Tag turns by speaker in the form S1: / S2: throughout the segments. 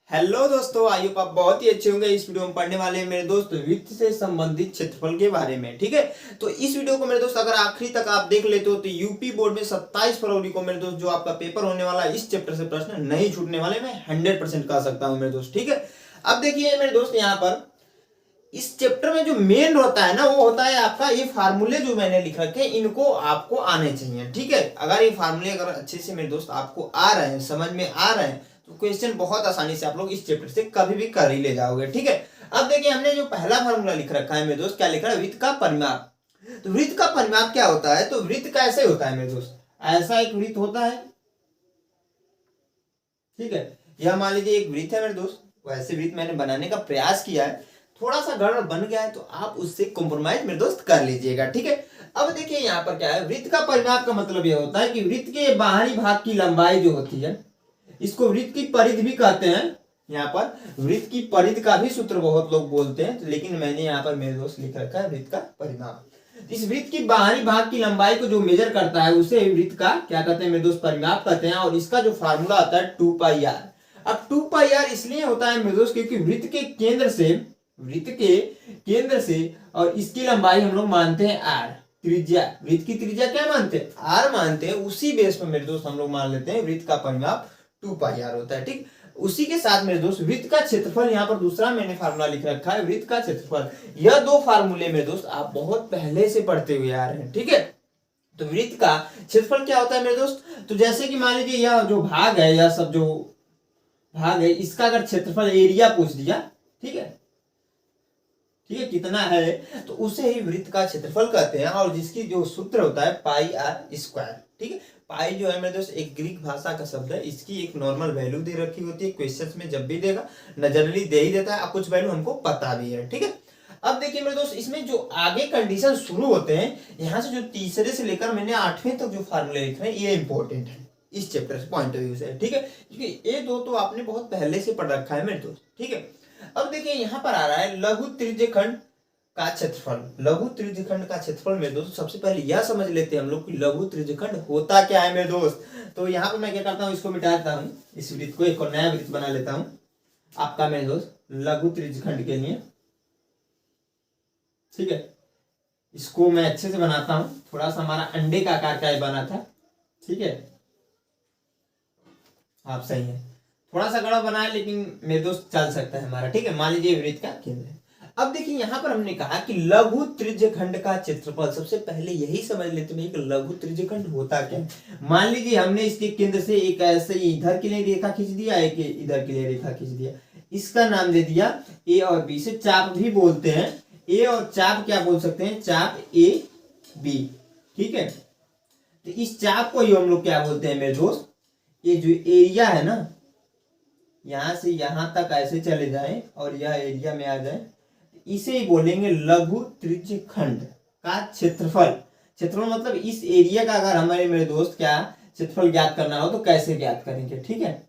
S1: Hello दोस्तों, I hope आप बहुत ही अच्छे होंगे। इस वीडियो में पढ़ने वाले हैं मेरे दोस्त वृत्त से संबंधित क्षेत्रफल के बारे में। ठीक है, तो इस वीडियो को मेरे दोस्त अगर आखिरी तक आप देख लेते हो तो यूपी बोर्ड में 27 फरवरी को मेरे दोस्त जो आपका पेपर होने वाला है इस चैप्टर से प्रश्न नहीं छूटने वाले, मैं 100% कह सकता हूँ मेरे दोस्त। ठीक है, अब देखिए मेरे दोस्त, यहाँ पर इस चैप्टर में जो मेन होता है ना वो होता है आपका ये फार्मूले जो मैंने लिख रखे हैं, इनको आपको आने चाहिए। ठीक है, अगर ये फार्मूले अगर अच्छे से मेरे दोस्त आपको आ रहे हैं, समझ में आ रहे हैं, तो क्वेश्चन बहुत आसानी से आप लोग इस चैप्टर से कभी भी कर ही ले जाओगे। ठीक है, अब देखिए हमने जो पहला फार्मूला लिख रखा है मेरे दोस्त, क्या लिखा है? वृत्त का परिमाप। तो वृत्त का परिमाप क्या होता है? तो वृत्त कैसे होता है मेरे दोस्त? ऐसा एक वृत्त होता है। ठीक है, यह मान लीजिए एक वृत्त है मेरे दोस्त, वैसे वृत्त मैंने बनाने का प्रयास किया है, थोड़ा सा गड़बड़ बन गया है तो आप उससे कॉम्प्रोमाइज मेरे दोस्त कर लीजिएगा। ठीक है, अब देखिए यहाँ पर क्या है, वृत्त का परिमाप का मतलब यह होता है कि वृत्त के बाहरी भाग की लंबाई जो होती है, इसको वृत्त की परिधि भी कहते हैं। यहाँ पर वृत्त की परिधि का भी सूत्र बहुत लोग बोलते हैं, लेकिन मैंने यहाँ पर मेरे दोस्त लिख रखा है वृत्त का परिमाप। इस वृत्त की बाहरी भाग की लंबाई को जो मेजर करता है उसे वृत्त का क्या कहते हैं मेरे दोस्त? परिमाप कहते हैं। और इसका जो फार्मूला आता है 2πr। अब 2πr इसलिए होता है मेरे दोस्त क्योंकि वृत्त के केंद्र से और इसकी लंबाई हम लोग मानते हैं r, त्रिज्या। वृत्त की त्रिज्या क्या मानते हैं? r मानते हैं। उसी बेस पर मेरे दोस्त हम लोग मान लेते हैं वृत्त का परिमाप 2πr होता है। ठीक, उसी के साथ मेरे दोस्त वृत्त का क्षेत्रफल, यहाँ पर दूसरा मैंने फार्मूला लिख रखा है वृत्त का क्षेत्रफल। यह दो फार्मूले मेरे दोस्त आप बहुत पहले से पढ़ते हुए आ रहे हैं। ठीक है, तो वृत्त का क्षेत्रफल क्या होता है मेरे दोस्त? तो जैसे कि मान लीजिए यह जो भाग है, यह सब जो भाग है, इसका अगर क्षेत्रफल एरिया पूछ दिया, ठीक है कितना है, तो उसे ही वृत्त का क्षेत्रफल कहते हैं। और जिसकी जो सूत्र होता है πr²। ठीक है, पाई जो है मेरे दोस्त एक ग्रीक भाषा का शब्द है, इसकी एक नॉर्मल वैल्यू दे रखी होती है। क्वेश्चंस में जब भी देगा न जनरली दे ही देता है, अब कुछ वैल्यू हमको पता भी है। ठीक है, अब देखिए मेरे दोस्त, इसमें जो आगे कंडीशन शुरू होते हैं, यहाँ से जो तीसरे से लेकर मैंने 8वें तक जो फार्मूले लिख रहे हैं, ये इंपॉर्टेंट है इस चैप्टर से पॉइंट ऑफ व्यू से। ठीक है, क्योंकि ये दो तो आपने बहुत पहले से पढ़ रखा है मेरे दोस्त। ठीक है, अब देखिए यहाँ पर आ रहा है लघु त्रिज्यखंड का क्षेत्रफल। लघु त्रिज्यखंड का क्षेत्रफल मेरे दोस्त, सबसे पहले यह समझ लेते हैं हम लोग कि लघु त्रिज्यखंड होता क्या है मेरे दोस्त। तो यहाँ पर मैं क्या करता हूँ, इसको मिटा देता हूँ, इस वृत्त को एक और नया वृत्त बना लेता हूँ आपका मेरे दोस्त लघु त्रिज्यखंड के लिए। ठीक है, इसको मैं अच्छे से बनाता हूँ, थोड़ा सा हमारा अंडे का आकार का बना था। ठीक है, आप सही है, थोड़ा सा गड़ा बना है लेकिन मेरे दोस्त चल सकता है हमारा। ठीक है, मान लीजिए वृत्त का केंद्र है। अब देखिए यहाँ पर हमने कहा कि लघु त्रिज्यखंड का क्षेत्रफल, सबसे पहले यही समझ लेते हैं कि लघु त्रिज्यखंड होता क्या है। मान लीजिए हमने इसके केंद्र से एक ऐसे इधर के लिए रेखा खींच दिया, एक इधर के लिए रेखा खींच दिया, इसका नाम दे दिया ए और बी। से चाप भी बोलते हैं, ए और चाप क्या बोल सकते हैं? चाप ए बी। ठीक है, तो इस चाप को ही हम लोग क्या बोलते हैं मेरे दोस्त? ये जो एरिया है ना, यहां से यहां तक ऐसे चले जाए और यह एरिया में आ जाए, इसे ही बोलेंगे लघु त्रिज्यखंड का क्षेत्रफल। क्षेत्रफल मतलब इस एरिया का अगर हमारे मेरे दोस्त क्या क्षेत्रफल ज्ञात करना हो तो कैसे ज्ञात करेंगे। ठीक है,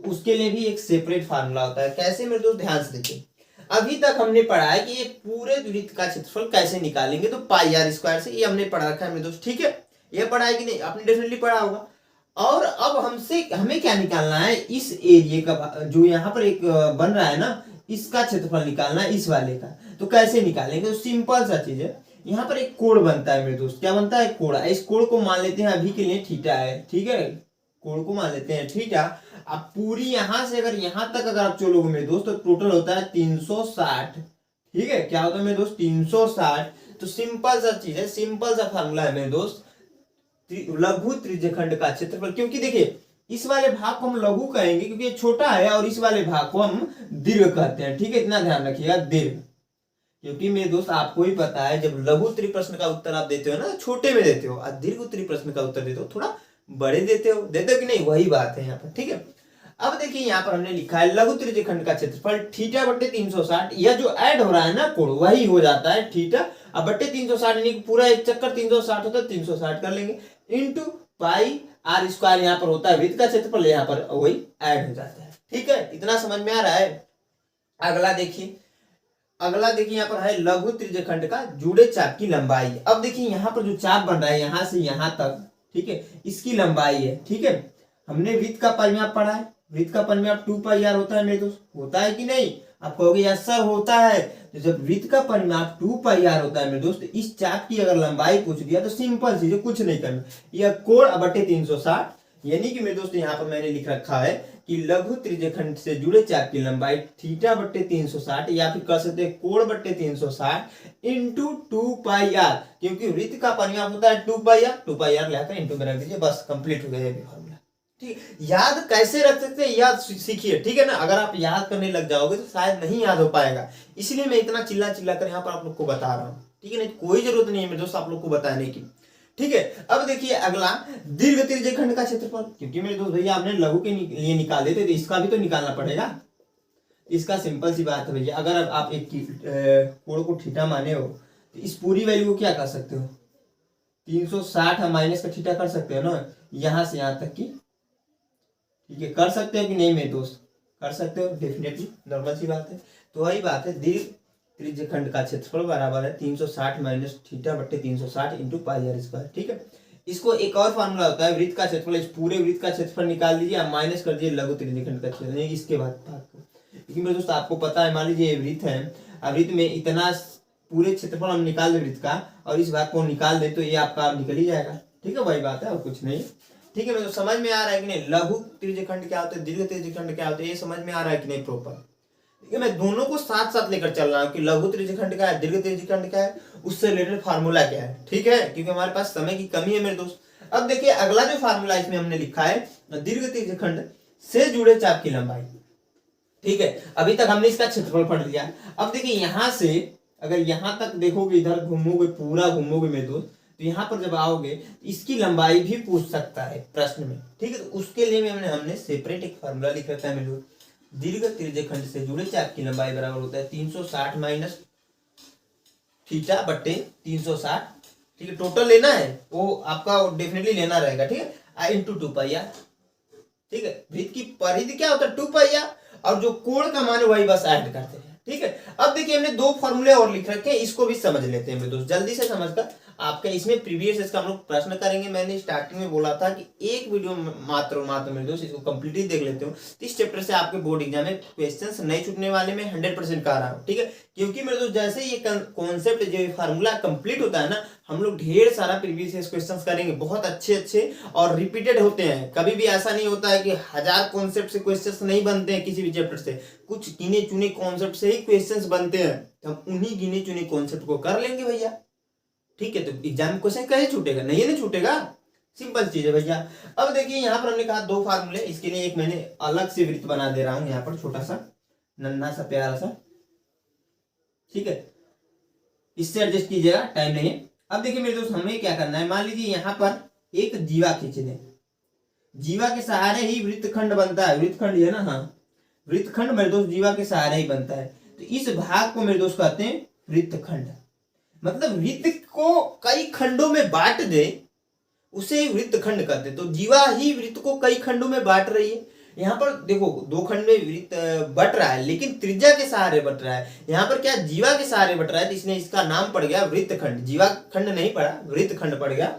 S1: उसके लिए भी एक सेपरेट फार्मूला होता है। कैसे मेरे दोस्त? ध्यान से देखिए, अभी तक हमने पढ़ा है कि ये पूरे वृत्त का क्षेत्रफल कैसे निकालेंगे, तो πr² से, ये हमने पढ़ा रखा है मेरे दोस्त। ठीक है, ये पढ़ा है कि नहीं? आपने डेफिनेटली पढ़ा होगा। और अब हमें क्या निकालना है? इस एरिया का जो यहाँ पर एक बन रहा है ना, इसका क्षेत्रफल निकालना है, इस वाले का। तो कैसे निकालेंगे? तो सिंपल सा चीज है, यहाँ पर एक कोण बनता है मेरे दोस्त। क्या बनता है? कोण। इस कोण को मान लेते हैं अभी के लिए थीटा है। ठीक है, कोण को मान लेते हैं थीटा। अब पूरी यहां से अगर यहां तक अगर आप चलोगे मेरे दोस्त, तो टोटल होता है 360। ठीक है, क्या होता है मेरे दोस्त? 360। तो सिंपल सा चीज है, सिंपल सा फार्मूला है मेरे दोस्त लघु त्रिज्यखंड का क्षेत्रफल। क्योंकि देखिए इस वाले भाग को हम लघु कहेंगे क्योंकि ये छोटा है, और इस वाले भाग को हम दीर्घ कहते हैं। ठीक है, इतना ध्यान रखिएगा, दीर्घ। क्योंकि मेरे दोस्त आपको ही पता है, जब लघु त्रि प्रश्न का उत्तर आप देते हो ना, छोटे में देते हो, और दीर्घ त्रि प्रश्न का उत्तर देते हो थोड़ा बड़े देते हो कि नहीं? वही बात है यहाँ पर। ठीक है, अब देखिए यहाँ पर हमने लिखा है लघु त्रिज्यखंड का क्षेत्रफल थीटा बट्टे 360। यह जो ऐड हो रहा है ना कोण, वही हो जाता है थीटा। अब बट्टे 360 यानी पूरा एक चक्कर 360 होता है, 360 कर लेंगे, इंटू πr² यहाँ पर होता है वृत्त का क्षेत्रफल, यहाँ पर वही ऐड हो जाता है। ठीक है, इतना समझ में आ रहा है? अगला देखिए यहाँ पर है लघु त्रिज्यखंड का जुड़े चाप की लंबाई। अब देखिए यहाँ पर जो चाप बन रहा है यहां से यहां तक, ठीक है, इसकी लंबाई है। ठीक है, हमने वृत्त का परिमाप पढ़ा है, वृत्त का परिमाप 2 पाई आर होता है मेरे दोस्त, होता है कि नहीं? आप कहोगे यस सर होता है। तो जब वृत्त का परिमाप 2 पाई आर होता है मेरे दोस्त, इस चाप की अगर लंबाई पूछ दिया तो सिंपल चीज है, कुछ नहीं करना, यह कोण बटे 360, यानी कि मेरे दोस्त यहाँ पर मैंने लिख रखा है कि लघु त्रिज्यखंड से जुड़े चाप की लंबाई थीटा बट्टे 360 या फिर कह सकते हैं कोण बट्टे 360 इंटू 2 पाई आर, क्योंकि वृत्त का परिमाप होता है 2 पाई आर, 2 पाई आर लाकर इंटू में रख दीजिए, बस कंप्लीट हो गया ये फॉर्मूला। ठीक, याद कैसे रख सकते हैं, याद सीखिए, ठीक है ना। अगर आप याद करने लग जाओगे तो शायद नहीं याद हो पाएगा, इसलिए मैं इतना चिल्ला चिल्ला कर यहाँ पर आप लोग को बता रहा हूँ, ठीक है ना। कोई जरूरत नहीं है मेरे दोस्त आप लोग को बताने की, ठीक है। अब देखिए अगला, दीर्घ त्रिज्यखंड का क्षेत्रफल, क्योंकि मेरे दोस्त भैया आपने लघु के लिए निकाल देते तो इसका भी तो निकालना पड़ेगा। इसका सिंपल सी बात है भैया, अगर आप एक कोण को थीटा माने हो तो इस पूरी वैल्यू को क्या कर सकते हो, 360 माइनस का थीटा कर सकते हो ना, यहां से यहां तक की, ठीक है। कर सकते हो कि नहीं मेरे दोस्त, कर सकते हो डेफिनेटली, नॉर्मल सी बात है। तो वही बात है, दीर्घ त्रिज्यखंड का क्षेत्रफल बराबर है 360 माइनस थीटा बट्टे 360 इंटू पाई आर स्क्वायर, ठीक है। इसको एक और फार्मूला होता है, वृत्त का क्षेत्रफल, इस पूरे वृत्त का क्षेत्रफल निकाल लीजिए, आप माइनस कर दीजिए लघु त्रिज्यखंड का क्षेत्रफल, इसके बाद बात को, क्योंकि मेरे दोस्त आपको पता है, मान लीजिए वृत्त है, अब वृत्त में इतना पूरे क्षेत्रफल हम निकाल दे वृत्त का और इस भाग को निकाल दे तो ये आपका निकल ही जाएगा, ठीक है। वही बात है और कुछ नहीं, ठीक है। मेरे तो समझ में आ रहा है कि नहीं, लघु त्रिज्यखंड क्या होता है, दीर्घ त्रिज्यखंड क्या होता है, ये समझ में आ रहा है कि नहीं प्रॉपर, ठीक है। मैं दोनों को साथ साथ लेकर चल रहा हूँ कि लघु त्रिज्यखंड क्या है, दीर्घ त्रिज्यखंड क्या है, उससे रिलेटेड फार्मूला क्या है, ठीक है, क्योंकि हमारे पास समय की कमी है मेरे दोस्त। अब देखिए अगला जो फार्मूला इसमें हमने लिखा है, दीर्घ त्रिज्यखंड से जुड़े चाप की लंबाई, ठीक है। अभी तक हमने इसका क्षेत्रफल पढ़ लिया। अब देखिए यहां से अगर यहां तक देखोगे, इधर घूमोगे, पूरा घूमोगे मेरे दोस्त, तो यहाँ पर जब आओगे इसकी लंबाई भी पूछ सकता है प्रश्न में, ठीक है। तो उसके लिए हमने सेपरेट एक फार्मूला लिख रखा है मेरे दोस्त, दीर्घ त्रिज्यखंड से जुड़े चाप की लंबाई बराबर होता है 360 माइनस थीटा बट्टे 360, ठीक है। टोटल लेना है वो आपका डेफिनेटली लेना रहेगा, ठीक है, इंटू 2 पाई आर, ठीक है। वृत्त की परिधि क्या होता है 2 पाई आर, और जो कोण का मान वही बस ऐड करते हैं, ठीक है। अब देखिए हमने 2 फॉर्मूले और लिख रखे हैं, इसको भी समझ लेते हैं मेरे दोस्त, जल्दी से समझकर। आपका इसमें प्रीवियस इसका हम लोग प्रश्न करेंगे, मैंने स्टार्टिंग में बोला था कि एक वीडियो मात्र मेरे दोस्त इसको कंप्लीटली देख लेते हो, इस चैप्टर से आपके बोर्ड एग्जाम में क्वेश्चंस नहीं छूटने वाले, मैं 100% कह रहा हूँ, ठीक है। क्योंकि मेरे दोस्त जैसे ये कॉन्सेप्ट जो फार्मूला कंप्लीट होता है ना, हम लोग ढेर सारा प्रीवियस क्वेश्चंस करेंगे, बहुत अच्छे अच्छे और रिपीटेड होते हैं। कभी भी ऐसा नहीं होता है कि 1000 कॉन्सेप्ट से क्वेश्चंस नहीं बनते हैं किसी भी चैप्टर से, कुछ गिने चुने कॉन्सेप्ट से ही क्वेश्चंस बनते हैं, तो हम उन्हीं गिने चुने कॉन्सेप्ट को कर लेंगे भैया, ठीक है। तो एग्जाम में क्वेश्चन कैसे छूटेगा, नहीं छूटेगा, सिंपल चीज है भैया। अब देखिए यहाँ पर हमने कहा 2 फार्मूले, इसके लिए एक मैंने अलग से वृत्त बना दे रहा हूं यहाँ पर, छोटा सा नन्हा सा प्यारा सा, ठीक है। इससे एडजस्ट कीजिएगा, टाइम नहीं है। अब देखिए मेरे दोस्त हमें क्या करना है, मान लीजिए यहाँ पर एक जीवा खींच दें, जीवा के सहारे ही वृत्तखंड बनता है, वृत्तखंड है ना, हाँ वृत्तखंड मेरे दोस्त जीवा के सहारे ही बनता है। तो इस भाग को मेरे दोस्त कहते हैं वृत्तखंड, मतलब वृत्त को कई खंडों में बांट दे उसे वृत्तखंड कहते हैं। तो जीवा ही वृत्त को कई खंडों में बांट रही है। यहाँ पर देखो 2 खंड में वृत्त बट रहा है, लेकिन त्रिज्या के सहारे बट रहा है। यहाँ पर क्या जीवा के सहारे बट रहा है, तो इसने इसका नाम पड़ गया वृत्तखंड, जीवा खंड नहीं पड़ा, वृत्तखंड पड़ गया।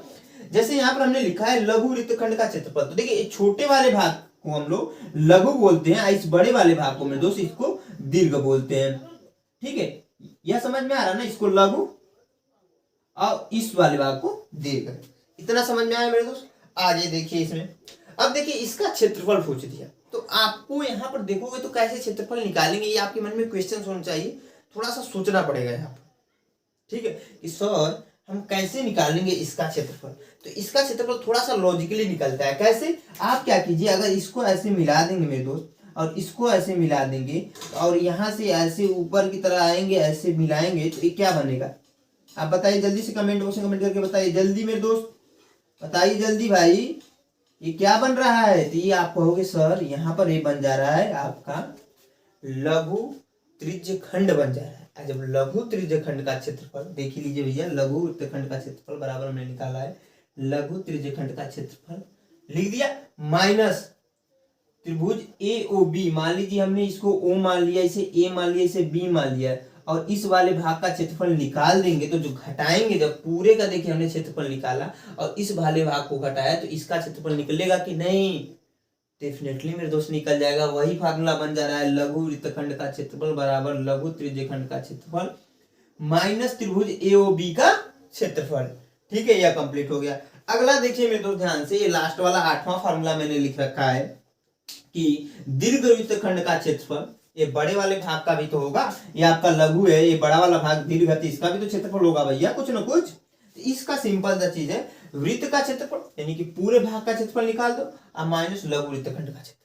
S1: जैसे यहाँ पर हमने लिखा है लघु वृत्तखंड का क्षेत्रफल, तो देखिए छोटे वाले भाग को हम लोग लघु बोलते हैं, इस बड़े वाले भाग को मेरे दोस्त इसको दीर्घ बोलते हैं, ठीक है। यह समझ में आ रहा है ना, इसको लघु और इस वाले भाग को दीर्घ, इतना समझ में आया मेरे दोस्त। आगे देखिए इसमें, अब देखिए इसका क्षेत्रफल पूछ दिया, तो आपको यहाँ पर देखोगे तो कैसे क्षेत्रफल निकालेंगे, ये आपके मन में क्वेश्चन होना चाहिए, थोड़ा सा सोचना पड़ेगा यहाँ पर, ठीक है, कि सर हम कैसे निकालेंगे इसका क्षेत्रफल। तो इसका क्षेत्रफल थोड़ा सा लॉजिकली निकलता है, कैसे, आप क्या कीजिए, अगर इसको ऐसे मिला देंगे मेरे दोस्त और इसको ऐसे मिला देंगे और यहाँ से ऐसे ऊपर की तरह आएंगे, ऐसे मिलाएंगे, तो ये क्या बनेगा, आप बताइए जल्दी से, कमेंट बॉक्स में कमेंट करके बताइए जल्दी मेरे दोस्त, बताइए जल्दी भाई, ये क्या बन रहा है। तो ये आप कहोगे सर यहाँ पर ये बन जा रहा है आपका लघु त्रिज्यखंड बन जा रहा है। जब लघु त्रिज्यखंड का क्षेत्रफल देख लीजिए भैया, लघु त्रिज्यखंड का क्षेत्रफल बराबर हमने निकाला है लघु त्रिज्यखंड का क्षेत्रफल, लिख दिया माइनस त्रिभुज ए ओ बी, मान लीजिए हमने इसको ओ मान लिया, इसे ए मान लिया, इसे बी मान लिया, और इस वाले भाग का क्षेत्रफल निकाल देंगे, तो जो घटाएंगे, जब पूरे का देखिए हमने क्षेत्रफल निकाला और इस वाले भाग को घटाया, तो इसका क्षेत्रफल निकलेगा कि नहीं, डेफिनेटली मेरे दोस्त निकल जाएगा, वही फार्मूला बन जा रहा है, लघु वृत्तखंड का क्षेत्रफल बराबर लघु त्रिज्यखंड का क्षेत्रफल माइनस त्रिभुज एओबी का क्षेत्रफल। ठीक है, यह कंप्लीट हो गया। अगला देखिए मेरे दोस्त ध्यान से, ये लास्ट वाला 8वां फार्मूला मैंने लिख रखा है कि दीर्घ वृत्तखंड का क्षेत्रफल, ये बड़े वाले भाग का भी तो होगा, ये आपका लघु है, ये बड़ा वाला भाग दीर्घ है, इसका भी तो क्षेत्रफल होगा भैया कुछ ना कुछ। तो इसका सिंपल सा चीज है, वृत्त का क्षेत्रफल यानी कि पूरे भाग का क्षेत्रफल निकाल दो और माइनस लघु वृत्तखंड का क्षेत्रफल,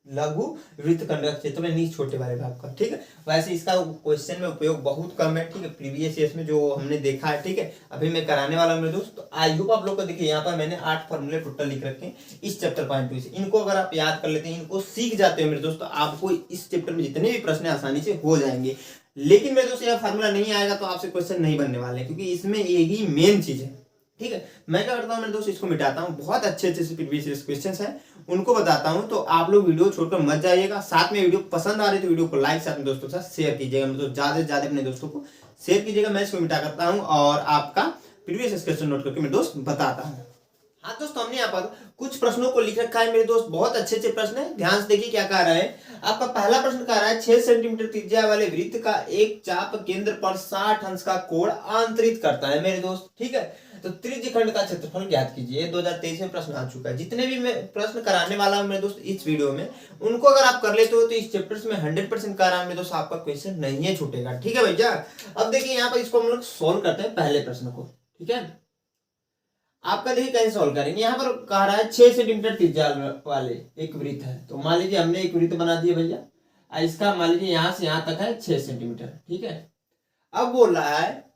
S1: लघु वृत्तखंड का क्षेत्रफल नहीं छोटे वाले भाग का। ठीक है, वैसे इसका क्वेश्चन में उपयोग बहुत कम है। ठीक है, प्रीवियस ईयर्स में जो हमने देखा है, ठीक है, अभी मैं कराने वाला हूं मेरे दोस्त। तो आई होप आप लोग को देखिए यहाँ पर मैंने 8 फॉर्मूले टोटल लिख रखे हैं इस चैप्टर पॉइंट से। इनको अगर आप याद कर लेते हैं, इनको सीख जाते हैं मेरे दोस्त, तो आपको इस चैप्टर में जितने भी प्रश्न आसानी से हो जाएंगे। लेकिन मेरे दोस्त यह फार्मूला नहीं आएगा तो आपसे क्वेश्चन नहीं बनने वाले, क्योंकि इसमें यही मेन चीज है। ठीक है, मैं क्या करता हूँ मेरे दोस्त, इसको मिटाता हूँ, बहुत अच्छे अच्छे से प्रीवियस क्वेश्चंस हैं उनको बताता हूँ। तो आप लोग वीडियो छोड़कर मत जाइएगा, साथ में वीडियो पसंद आ रही तो वीडियो को लाइक साथ में दोस्तों के साथ शेयर कीजिएगा, मतलब ज्यादा से ज्यादा अपने दोस्तों को शेयर कीजिएगा। मैं इसको मिटा करता हूँ और आपका प्रीवियस क्वेश्चन नोट करके मेरे दोस्त बताता हूँ। हाँ दोस्तों, हमने यहाँ पर कुछ प्रश्नों को लिख रखा है मेरे दोस्त, बहुत अच्छे अच्छे प्रश्न है, ध्यान से देखिए क्या कह रहा है। आपका पहला प्रश्न कह रहा है 6 सेंटीमीटर त्रिज्या वाले वृत्त का एक चाप केंद्र पर 60 अंश का कोण आंतरित करता है मेरे दोस्त। ठीक है, तो त्रिज्यखंड का क्षेत्रफल ज्ञात कीजिए। 2023 में प्रश्न आ चुका है। जितने भी मैं प्रश्न कराने वाला हूं मेरे दोस्त इस वीडियो में, उनको अगर आप कर लेते हो तो इस चैप्टर में 100% कह रहा हूं मेरे दोस्त, आपका क्वेश्चन नहीं है छूटेगा। ठीक है भैया, अब देखिए यहाँ पर इसको हम लोग सोल्व करते हैं पहले प्रश्न को। ठीक है, आपका देखिए कैसे सॉल्व करेंगे। यहाँ पर कह रहा है 6 सेंटीमीटर त्रिज्या वाले एक वृत्त है, तो मान लीजिए हमने एक वृत्त बना दिया भैया, इसका मान लीजिए यहाँ से यहाँ तक है 6 सेंटीमीटर। ठीक है, अब बोल रहा है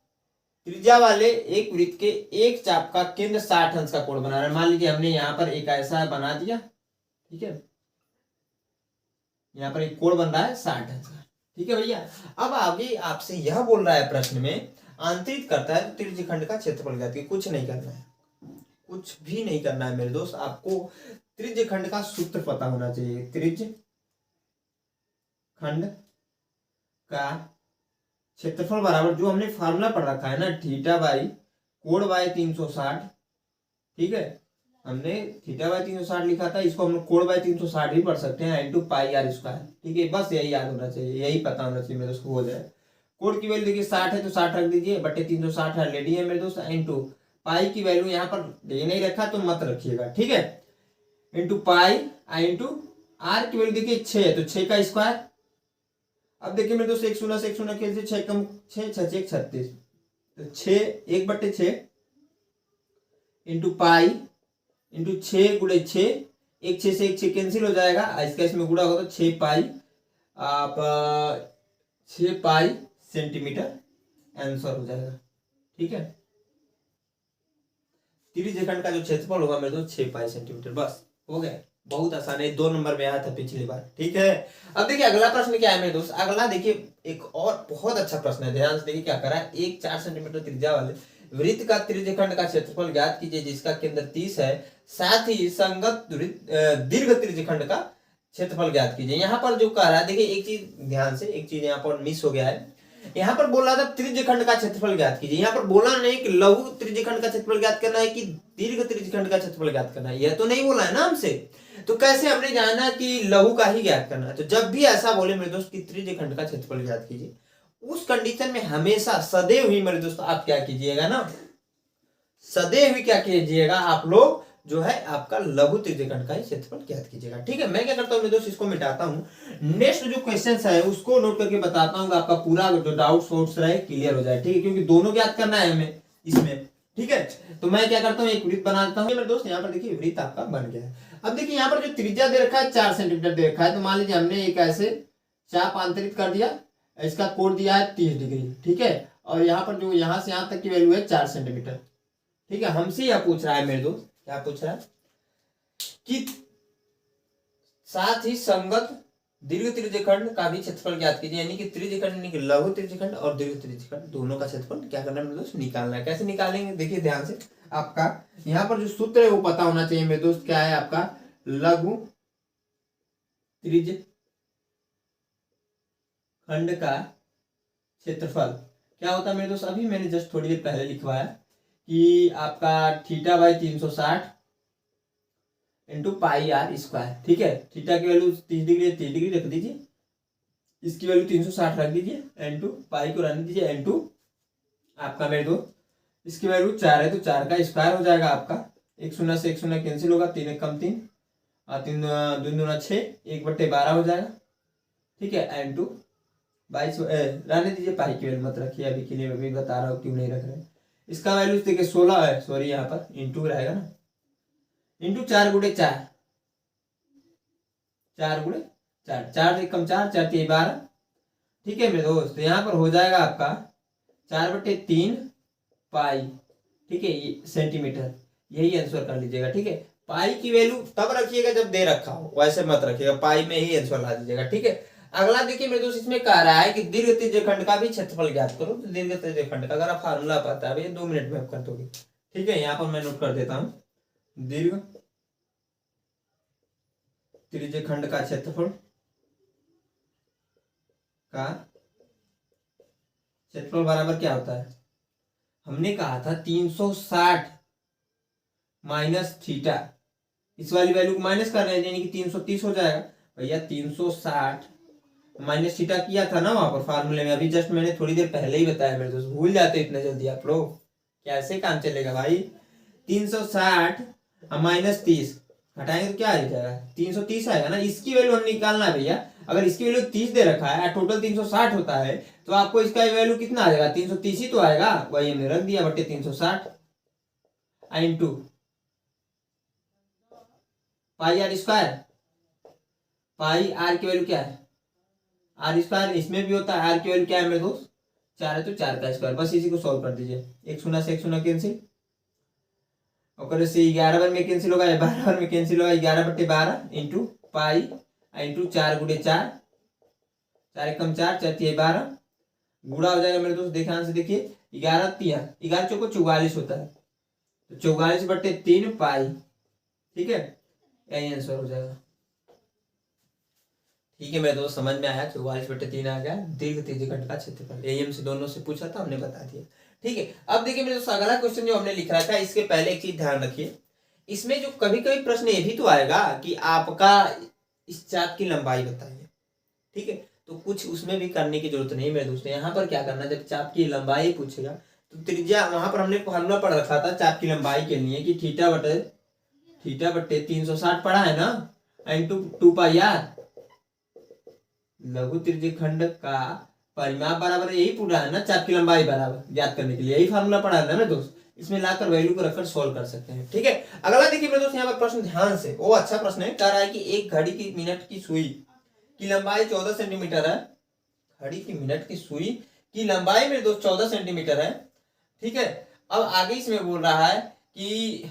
S1: त्रिज्या वाले एक वृत्त के एक चाप का केंद्र 60 अंश का कोण बना रहा है। मान लीजिए हमने यहाँ पर एक ऐसा बना दिया। ठीक है, यहाँ पर एक कोण बन रहा है 60 अंश का। ठीक है भैया, अब आगे आपसे यह बोल रहा है प्रश्न में आंतरित करता है तो त्रिज्यखंड का क्षेत्रफल ज्ञात कीजिए। कुछ नहीं करना है, कुछ भी नहीं करना है मेरे दोस्त, आपको त्रिज्यखंड का सूत्र पता होना चाहिए। त्रिज्यखंड का क्षेत्रफल बराबर जो हमने फार्मूला पढ़ रखा है ना, थीटा बाई कोण बाई 360। ठीक है, हमने थीटा बाई 360 लिखा था, इसको हम लोग कोण बाई 360 भी पढ़ सकते हैं, इनटू पाई आर स्क्वायर। ठीक है, बस यही याद होना चाहिए, यही पता होना चाहिए मेरे दोस्त, हो जाए। कोण की वैल्यू देखिए 60 है तो 60 रख दीजिए, बटे 360 ऑलरेडी है मेरे दोस्त, इनटू पाई की वैल्यू यहाँ पर दे नहीं रखा तो मत रखिएगा। ठीक है, इंटू पाई इंटू आर की वैल्यू देखिए 6 है तो 6 का स्क्वायर। अब देखिए मेरे दोस्त एक शून्य से एक शून्य खेल से 6 कम 6 6 6 36, तो 6 1/6 इंटू पाई इंटू 6 गुणे 6, एक 6 से एक 6 कैंसिल हो जाएगा, इसका इसमें गुणा होगा तो 6 पाई आप 6 पाई सेंटीमीटर आंसर हो जाएगा। ठीक है, त्रिज्यखंड का जो क्षेत्रफल होगा मेरे दोस्त 6 पाई सेंटीमीटर, बस हो गया। बहुत आसान है, 2 नंबर में आया था पिछली बार। ठीक है, अब देखिए अगला प्रश्न क्या है मेरे दोस्त। अगला देखिए एक और बहुत अच्छा प्रश्न है, ध्यान से देखिए क्या करा है। एक 4 सेंटीमीटर त्रिज्या वाले वृत्त का त्रिज्यखंड का क्षेत्रफल ज्ञात कीजिए जिसका केंद्र 30 है, साथ ही संगत दीर्घ त्रिज्यखंड का क्षेत्रफल ज्ञात कीजिए। यहाँ पर जो कह रहा है देखिए, एक चीज ध्यान से, एक चीज यहाँ पर मिस हो गया है। यहाँ पर बोल रहा था त्रिज्यखंड का क्षेत्रफल ज्ञात कीजिए, यहाँ पर बोला नहीं कि लघु त्रिज्यखंड का क्षेत्रफल ज्ञात करना है कि दीर्घ त्रिज्यखंड का क्षेत्रफल ज्ञात करना है, यह तो नहीं बोला है ना हमसे। तो कैसे हमने जाना कि लघु का ही ज्ञात करना है। तो जब भी ऐसा बोले मेरे दोस्त कि त्रिज्यखंड का क्षेत्रफल ज्ञात कीजिए, उस कंडीशन में हमेशा सदैव ही मेरे दोस्त आप क्या कीजिएगा ना, सदैव ही क्या कीजिएगा आप लोग जो है आपका लघु त्रिज्यखंड का ही क्षेत्रफल ज्ञात कीजिएगा। ठीक है, मैं क्या करता हूँ मेरे दोस्त, इसको मिटाता हूँ, नेक्स्ट जो क्वेश्चन है उसको नोट करके बताता हूँ, आपका पूरा जो डाउट सोर्स रहे क्लियर हो जाए। ठीक है, क्योंकि दोनों ज्ञात करना है हमें इसमें। ठीक है, तो मैं क्या करता हूँ, एक वृत्त बना देता हूँ मेरे दोस्त। यहाँ पर देखिए वृत्त आपका बन गया है। अब देखिए यहाँ पर जो त्रिज्या दे रखा है 4 सेंटीमीटर दे रखा है, तो मान लीजिए हमने एक ऐसे चाप आंतरित कर दिया, इसका कोण दिया है 30 डिग्री। ठीक है, और यहाँ पर जो यहाँ से यहाँ तक की वैल्यू है 4 सेंटीमीटर। ठीक है, हमसे यह पूछ रहा है मेरे दोस्त, क्या पूछ रहा है कि साथ ही संगत दीर्घ त्रिज्यखंड का भी क्षेत्रफल ज्ञात कीजिए, यानी कि त्रिज्यखंड यानी कि लघु त्रिज्यखंड और दीर्घ त्रिज्यखंड दोनों का क्षेत्रफल क्या करना है मेरे दोस्त, निकालना है। कैसे निकालेंगे देखिए ध्यान से, आपका यहाँ पर जो सूत्र है वो पता होना चाहिए मेरे दोस्त। क्या है आपका, लघु त्रिज्यखंड का क्षेत्रफल क्या होता है मेरे दोस्त, अभी मैंने जस्ट थोड़ी देर पहले लिखवाया कि आपका theta by 360 into pi r square. ठीक है, थीटा की वैल्यू 30 डिग्री है, 30 डिग्री रख दीजिए, इसकी वैल्यू 360 रख दीजिए, इंटू पाई को रहने दीजिए, इंटू आपका मेरे दो इसकी वैल्यू 4 है तो 4 का स्क्वायर हो जाएगा आपका। 1 शून्य से 1 शून्य कैंसिल होगा, 3 एक कम 3 और 3 2 दूना 6, 1/12 हो जाएगा। ठीक है, इंटू 22 रहने दीजिए, पाई की वैल्यू मत रखिए अभी के लिए, मैं भी बता रहा हूँ क्यों नहीं रख रहे। इसका वैल्यू देखिए 16 है, सॉरी यहाँ पर इंटू रहेगा ना, इंटू 4 × 4, 4 × 4, 4 से कम 4, 4 3 12। ठीक है मेरे दोस्त, यहाँ पर हो जाएगा आपका 4/3 पाई। ठीक है, ये सेंटीमीटर, यही आंसर कर लीजिएगा। ठीक है, पाई की वैल्यू तब रखिएगा जब दे रखा हो, वैसे मत रखिएगा, पाई में ही आंसर ला दीजिएगा। ठीक है, अगला देखिए मेरे दोस्त, इसमें कह रहा है कि दीर्घ त्रिज्यखंड का भी क्षेत्रफल ज्ञात करो। तो दीर्घ त्रिज्यखंड का अगर आप फार्मूला पता है भैया 2 मिनट में आप कर दोगे। ठीक है, यहाँ पर मैं नोट कर देता हूँ, दीर्घ त्रिज्यखंड का क्षेत्रफल बराबर क्या होता है, हमने कहा था 360 माइनस थीटा, इस वाली वैल्यू को माइनस कर रहे हैं यानी कि 330 हो जाएगा भैया। 360 माइनस थीटा किया था ना वहां पर फार्मूले में, अभी जस्ट मैंने थोड़ी देर पहले ही बताया मेरे दोस्त, भूल जाते इतने जल्दी आप लोग, कैसे काम चलेगा भाई। 360 माइनस 30 हटाएंगे तो क्या आ जाएगा, 330 आएगा ना। इसकी वैल्यू हम निकालना है भैया, अगर इसकी वैल्यू 30 दे रखा है, टोटल 360 होता है, तो आपको इसका वैल्यू कितना आ जाएगा, 330 ही तो आएगा, वही हमने रख दिया बटे 360 into pi r square. Pi r की वैल्यू क्या है, आर स्क्वायर, इसमें भी होता है, आर की वैल्यू क्या है मेरे दोस्त 4 है तो 4 का स्क्वायर, बस इसी को सॉल्व कर दीजिए। 1 शून्य से 1 शून्य कैंसिल, और से 11 बार में कैंसिल होगा, 12 बार में कैंसिल होगा, 11/12 इंटू पाई इंटू 4 × 4, 4 एक कम 4, 4 3 12 गुणा हो जाएगा मेरे दोस्त, ध्यान से देखिए, 11 3 11 चौको 44 होता है, तो 44/3 पाई। ठीक है, यही आंसर हो जाएगा। ठीक है मेरे दोस्त, समझ में आया, 44/3 आ गया दीर्घ त्रिज्यखंड का क्षेत्रफल। एएम से दोनों से पूछा था, हमने बता दिया। ठीक है, अब देखिए मेरे दोस्त, अगला क्वेश्चन जो हमने लिखा था, इसके पहले एक चीज ध्यान रखिए, इसमें जो कभी कभी प्रश्न ये भी तो आएगा कि आपका इस चाप की लंबाई बताइए। ठीक है, तो कुछ उसमें भी करने की जरूरत नहीं मेरे दोस्तों, यहाँ पर क्या करना, जब चाप की लंबाई पूछेगा तो त्रिज्या, वहां पर हमने फार्मूला पढ़ रखा था चाप की लंबाई के लिए कि थीटा बटे 360 पढ़ा है ना, इंटू 2πr। लघु त्रिज्यखंड का परिमाप बराबर यही पूरा है ना, चाप की लंबाई बराबर ज्ञात करने के लिए यही फार्मूला पढ़ा है ना मेरे दोस्त, इसमें लाकर वैल्यू को रखकर सॉल्व कर सकते हैं। ठीक है, अगला देखिए मेरे दोस्त, यहाँ पर प्रश्न ध्यान से, वो अच्छा प्रश्न है, कह रहा है कि एक घड़ी की मिनट की सुई की लंबाई 14 सेंटीमीटर है। घड़ी की मिनट की सुई की लंबाई मेरे दोस्त 14 सेंटीमीटर है। ठीक है, अब आगे इसमें बोल रहा है कि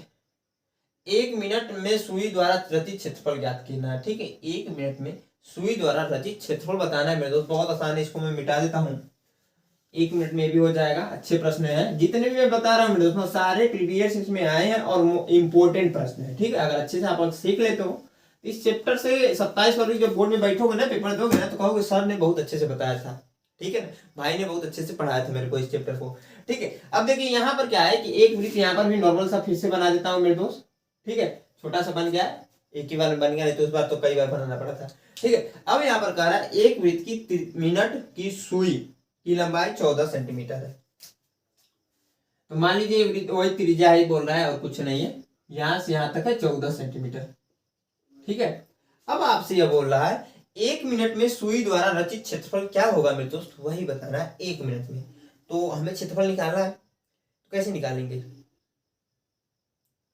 S1: 1 मिनट में सुई द्वारा रचित क्षेत्रफल ज्ञात करना है। ठीक है, 1 मिनट में सुई द्वारा रचित क्षेत्रफल बताना है मेरे दोस्त, बहुत आसान है, इसको मैं मिटा देता हूँ, 1 मिनट में भी हो जाएगा। अच्छे प्रश्न है, जितने भी मैं बता रहा हूँ मेरे दोस्तों, सारे प्रीवियस इसमें आए हैं और इम्पोर्टेंट प्रश्न है। ठीक है, अगर अच्छे से आप सीख लेते हो इस चैप्टर से 27 फरवरी जब बोर्ड में बैठोगे ना, पेपर दोगे ना, तो कहोगे सर ने बहुत अच्छे से बताया था। ठीक है, भाई ने बहुत अच्छे से पढ़ाया था मेरे को इस चैप्टर को। ठीक है, अब देखिए यहाँ पर क्या है कि एक वृत्त यहाँ पर भी नॉर्मल सा फिर से बना देता हूँ मेरे दोस्त। ठीक है, छोटा सा बन गया, एक ही बार में बन गया, नहीं तो उस बार तो कई बार बनाना पड़ा था। ठीक है, अब यहाँ पर कह रहा है एक वृत्त की मिनट की सुई की लंबाई 14 सेंटीमीटर है। तो मान लीजिए वृत्त वही त्रिज्या ही बोल रहा है और कुछ नहीं है, यहां से यहां तक है 14 सेंटीमीटर। ठीक है, अब आपसे यह बोल रहा है 1 मिनट में सुई द्वारा रचित क्षेत्रफल क्या होगा मेरे दोस्त, वही बताना है 1 मिनट में। तो हमें क्षेत्रफल निकालना है, तो कैसे निकालेंगे,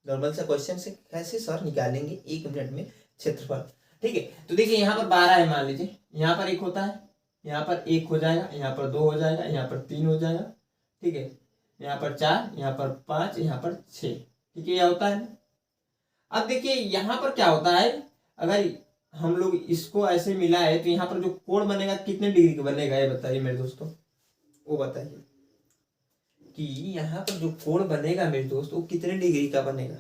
S1: नॉर्मल सा क्वेश्चन से कैसे सर निकालेंगे 1 मिनट में क्षेत्रफल। ठीक है, तो देखिए यहाँ पर 12 है, मान लीजिए यहाँ पर 1 होता है, यहाँ पर 1 हो जाएगा, यहाँ पर 2 हो जाएगा, यहाँ पर 3 हो जाएगा। ठीक है, यहाँ पर 4, यहाँ पर 5, यहाँ पर 6। ठीक है, यह होता है। अब देखिए यहाँ पर क्या होता है, अगर हम लोग इसको ऐसे मिलाए तो यहाँ पर जो कोण बनेगा कितने डिग्री का बनेगा, ये बताइए मेरे दोस्तों, वो बताइए कि यहाँ पर जो कोण बनेगा मेरे दोस्त वो कितने डिग्री का बनेगा,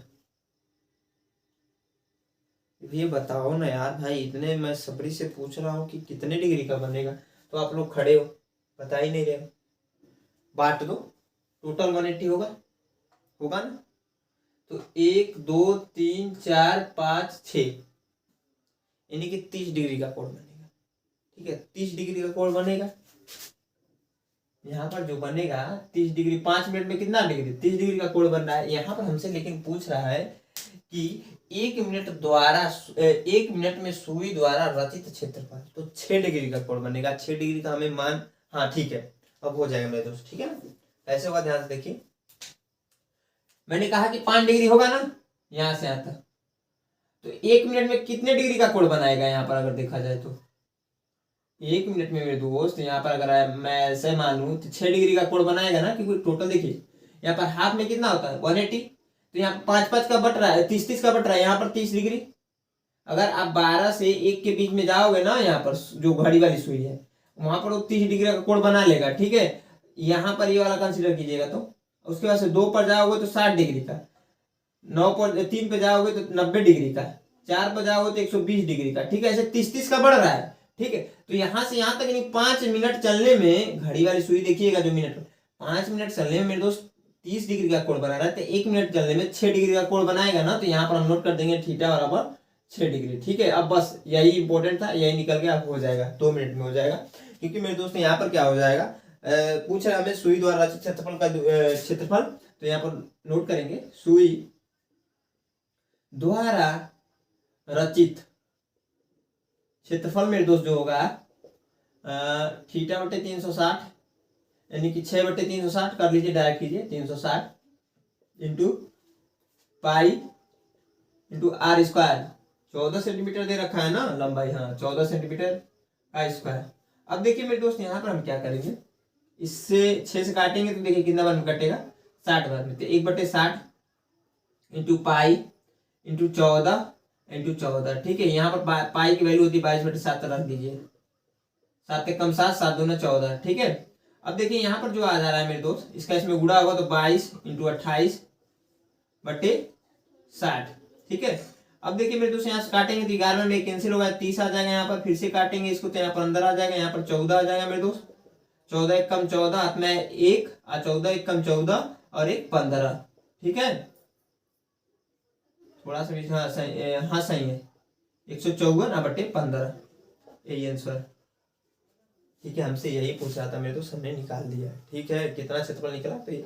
S1: ये बताओ ना यार भाई, इतने मैं सबरी से पूछ रहा हूँ कि कितने डिग्री का बनेगा, तो आप लोग खड़े हो बता ही नहीं रहे हो। बांट दो, टोटल 180 होगा ना, तो 1 2 3 4 5 6, यानी कि 30 डिग्री का कोण बनेगा। ठीक है, 30 डिग्री का कोण बनेगा। यहाँ पर जो बनेगा 30 डिग्री, 5 मिनट में कितना डिग्री, 30 डिग्री का कोण बन रहा है। यहाँ पर हमसे लेकिन पूछ रहा है कि 1 मिनट में सुई द्वारा रचित क्षेत्रफल, तो 6 डिग्री का कोण बनेगा। 6 डिग्री का हमें मान, हाँ ठीक है, अब हो जाएगा मेरे दोस्त। ठीक है ना, ऐसे होगा, ध्यान से देखिए। मैंने कहा कि 5 डिग्री होगा ना यहां से यहां तक, तो 1 मिनट में कितने डिग्री का कोण बनाएगा यहाँ पर अगर देखा जाए तो? 1 मिनट में मेरे दोस्त यहाँ पर अगर मैं ऐसे मानूं तो 6 डिग्री का कोण बनाएगा ना, क्योंकि टोटल देखिए यहाँ पर हाफ में कितना होता है 180, तो यहाँ पर 5 5 का बट रहा है, 30 का बट रहा है, यहाँ पर 30 डिग्री। अगर आप 12 से 1 के बीच में जाओगे ना, यहाँ पर जो घड़ी वाली सुई है वहां पर वो 30 डिग्री का कोण बना लेगा। ठीक है, यहाँ पर ये वाला कंसिडर कीजिएगा। तो उसके बाद से 2 पर जाओगे तो 60 डिग्री का, 9 पर 3 पे जाओगे तो 90 डिग्री का, 4 पर जाओगे तो 120 डिग्री का। ठीक है, ऐसे 30 का बढ़ रहा है। ठीक है, तो यहां से यहां तक यानी 5 मिनट चलने में, घड़ी वाली सुई देखिएगा जो मिनट, 5 मिनट चलने में मेरे दोस्त 30 डिग्री का कोण बना रहा है, तो 1 मिनट चलने में 6 डिग्री का कोण बनाएगा ना, तो यहाँ पर हम नोट कर देंगे थीटा बराबर 6 डिग्री। ठीक है, अब बस यही इंपॉर्टेंट था, यही निकल के अब हो जाएगा, 2 मिनट में हो जाएगा। क्योंकि मेरे दोस्त यहाँ पर क्या हो जाएगा, पूछ रहा है हमें सुई द्वारा रचित क्षेत्रफल का क्षेत्रफल, तो यहाँ पर नोट करेंगे सुई द्वारा रचित क्षेत्रफल मेरे दोस्त जो होगा थीटा बटे 360, यानी कि 6/360 कर लीजिए, डायरेक्ट कीजिए, 360 into pi into r square. 14 centimetre दे रखा है ना लंबाई, हाँ 14 सेंटीमीटर का स्क्वायर। अब देखिए मेरे दोस्त यहाँ पर हम क्या करेंगे, इससे 6 से काटेंगे तो देखिए कितना बार में कटेगा, 60 बार में। तो 1/60 इंटू पाई इंटू 14 इंटू 14। ठीक है, यहाँ पर पाई की वैल्यू होती है 22/7 रख दीजिए, 7 के कम 7, 7 दूना 14। ठीक है, अब देखिए यहाँ पर जो आ जा रहा है मेरे दोस्त, इसका इसमें गुणा होगा तो 22 इंटू 28/60। ठीक है, अब देखिए मेरे दोस्त यहाँ से काटेंगे तो 11 में कैंसिल होगा, 30 आ जाएगा यहाँ पर, फिर से काटेंगे इसको तो यहाँ पर अंदर आ जाएगा, यहाँ पर 14 आ जाएगा मेरे दोस्त। 14 1 कम 14, हाथ में 1 और 14 1 कम 14 और 1 15। ठीक है, थोड़ा सा भी, हाँ सही है, 154/15 यही आंसर। ठीक है, हमसे यही पूछा था मेरे दोस्त, हमने निकाल दिया। ठीक है, कितना क्षेत्रफल निकला तो ये।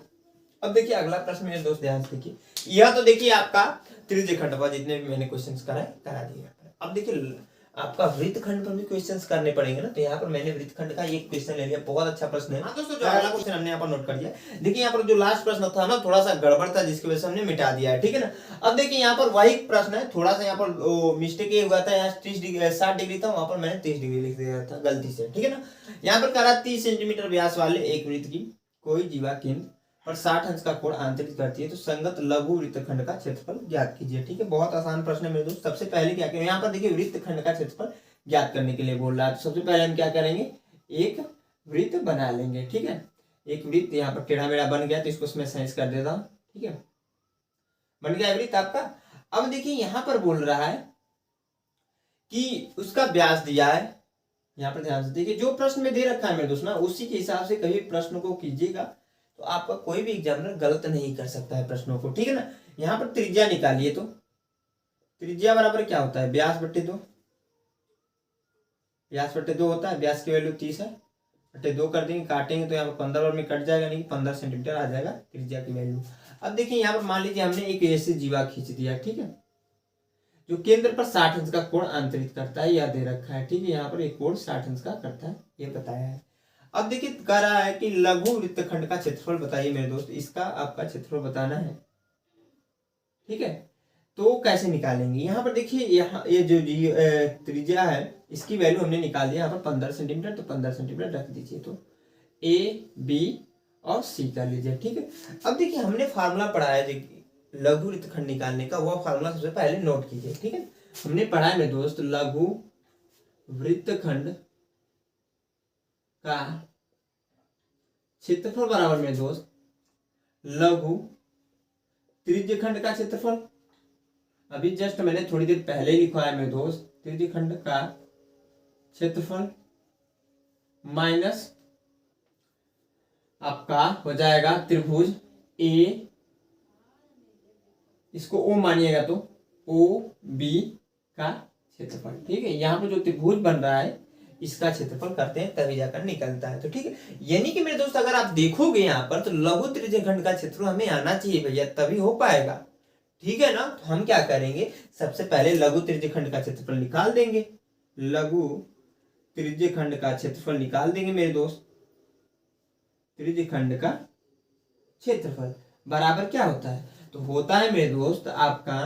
S1: अब देखिए अगला प्रश्न मेरे दोस्त, ध्यान से देखिए। यह तो देखिए आपका त्रिज्य खंडफल, जितने भी मैंने क्वेश्चंस करा दिए। अब देखिए आपका वृत्तखंड पर भी क्वेश्चंस करने पड़ेंगे ना, तो यहाँ पर मैंने वृत्तखंड का एक क्वेश्चन ले लिया, बहुत अच्छा प्रश्न है। हाँ दोस्तों, जो अगला क्वेश्चन हमने यहाँ पर नोट कर दिया। देखिए यहाँ पर जो लास्ट प्रश्न था ना, थोड़ा सा गड़बड़ था, जिसकी वजह से हमने मिटा दिया है। ठीक है ना, अब देखिए यहाँ पर वही प्रश्न है, थोड़ा सा यहाँ पर मिस्टेक ये हुआ था, यहाँ 30 डिग्री 60 डिग्री था, वहां पर मैंने 30 डिग्री लिख दिया था गलती से। ठीक है ना, यहाँ पर करा 30 सेंटीमीटर व्यास वाले एक वृत्त की कोई जीवा केंद्र पर 60 अंश का कोण आंतरिक करती है, तो संगत लघु वृत्तखंड का क्षेत्रफल ज्ञात कीजिए। ठीक है, बहुत आसान प्रश्न है मेरे दोस्त। सबसे पहले क्या करें, यहाँ पर देखिए वृत्तखंड का क्षेत्रफल ज्ञात करने के लिए बोल रहा है, तो सबसे पहले हम क्या करेंगे, एक वृत्त बना लेंगे। ठीक है, एक वृत्त यहाँ पर टेढ़ा मेढ़ा बन गया, तो इसको मैं साइज कर देता हूँ। ठीक है, बन गया वृत्त आपका। अब देखिए यहाँ पर बोल रहा है कि उसका व्यास दिया है। यहाँ पर ध्यान से देखिए, जो प्रश्न में दे रखा है मेरे दोस्त ना, उसी के हिसाब से कभी प्रश्न को कीजिएगा, तो आपका कोई भी एग्जामिनर गलत नहीं कर सकता है प्रश्नों को। ठीक है ना, यहाँ पर त्रिज्या निकालिए, तो त्रिज्या बराबर क्या होता है, व्यास बट्टे 2। व्यास बट्टे 2 होता है, व्यास की वैल्यू 30 है, बट्टे 2 कर देंगे, काटेंगे तो यहाँ पर 15 बार में कट जाएगा, नहीं 15 सेंटीमीटर आ जाएगा त्रिज्या की वैल्यू। अब देखिए यहाँ पर मान लीजिए हमने एक ऐसे जीवा खींच दिया। ठीक है, जो केंद्र पर 60 अंश का कोण आंतरित करता है, यह दे रखा है। ठीक है, यहाँ पर एक कोण 60 अंश का करता है, ये बताया है। अब देखिए कह रहा है कि लघु वृत्तखंड का क्षेत्रफल बताइए मेरे दोस्त, इसका आपका क्षेत्रफल बताना है। ठीक है, तो कैसे निकालेंगे, यहाँ पर देखिए, यहाँ ये जो त्रिज्या है इसकी वैल्यू हमने निकाल दिया, यहाँ पर 15 सेंटीमीटर, तो 15 सेंटीमीटर रख दीजिए, तो ए बी और सी कर लीजिए। ठीक है, अब देखिए हमने फार्मूला पढ़ा है लघु वृत्तखंड निकालने का, वह फार्मूला सबसे पहले नोट कीजिए। ठीक है, हमने पढ़ा है मेरे दोस्त, लघु वृत्तखंड का क्षेत्रफल बराबर मेरे दोस्त लघु त्रिज्यखंड का क्षेत्रफल। अभी जस्ट मैंने थोड़ी देर पहले ही लिखा है मेरे दोस्त, त्रिज्यखंड का क्षेत्रफल माइनस आपका हो जाएगा त्रिभुज ए इसको ओ मानिएगा तो ओ बी का क्षेत्रफल, ठीक है। यहाँ पर जो त्रिभुज बन रहा है इसका क्षेत्रफल करते हैं तभी जाकर निकलता है। तो ठीक है, यानी कि मेरे दोस्त अगर आप देखोगे यहाँ पर तो लघु त्रिज्यखंड का क्षेत्रफल हमें आना चाहिए भैया, तभी हो पाएगा, ठीक है ना। तो हम क्या करेंगे, सबसे पहले लघु त्रिज्यखंड का क्षेत्रफल निकाल देंगे। लघु त्रिज्यखंड का क्षेत्रफल निकाल देंगे मेरे दोस्त। त्रिज्यखंड का क्षेत्रफल बराबर क्या होता है, तो होता है मेरे दोस्त आपका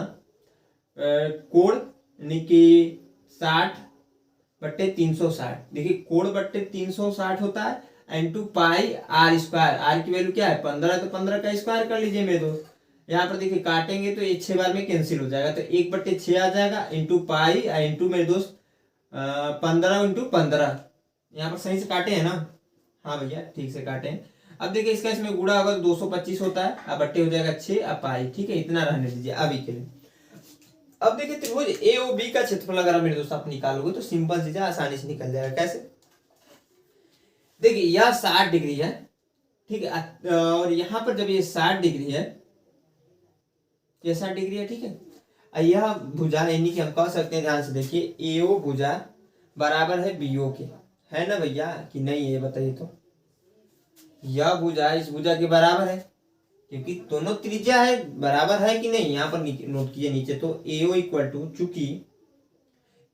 S1: कोण यानी कि 60/360। देखिए कोण बट्टे 360 होता है into pi r square. R की वैल्यू क्या है 15, तो 15 का स्क्वायर कर लीजिए मेरे दोस्त। यहाँ पर देखिए काटेंगे तो ये 6 बार में कैंसिल हो जाएगा, तो 1/6 आ जाएगा इंटू पाई इंटू मेरे दोस्त 15 इंटू 15। यहाँ पर सही से काटे हैं ना, हाँ भैया ठीक से काटे हैं। अब देखिए इसका इसमें गुणा होगा तो 225 होता है, अब बट्टे हो जाएगा 6 अब पाई, ठीक है इतना रहने दीजिए अभी के लिए। अब देखिए त्रिभुज ए ओ बी का क्षेत्रफल अगर मेरे दोस्त आप निकालोगे तो सिंपल चीज आसानी से निकल जाएगा। कैसे, देखिए यह 60 डिग्री है, ठीक है, और यहां पर जब ये 60 डिग्री है, ये 60 डिग्री है, ठीक है। यह भुजा यानी कि हम कह सकते हैं, ध्यान से देखिए एओ भुजा बराबर है बीओ के, है ना भैया कि नहीं, ये बताइए तो। यह भुजा इस भुजा के बराबर है क्योंकि दोनों त्रिज्या है, बराबर है कि नहीं, यहाँ पर नोट कीजिए नीचे। तो एओ इक्वल टू, चूंकि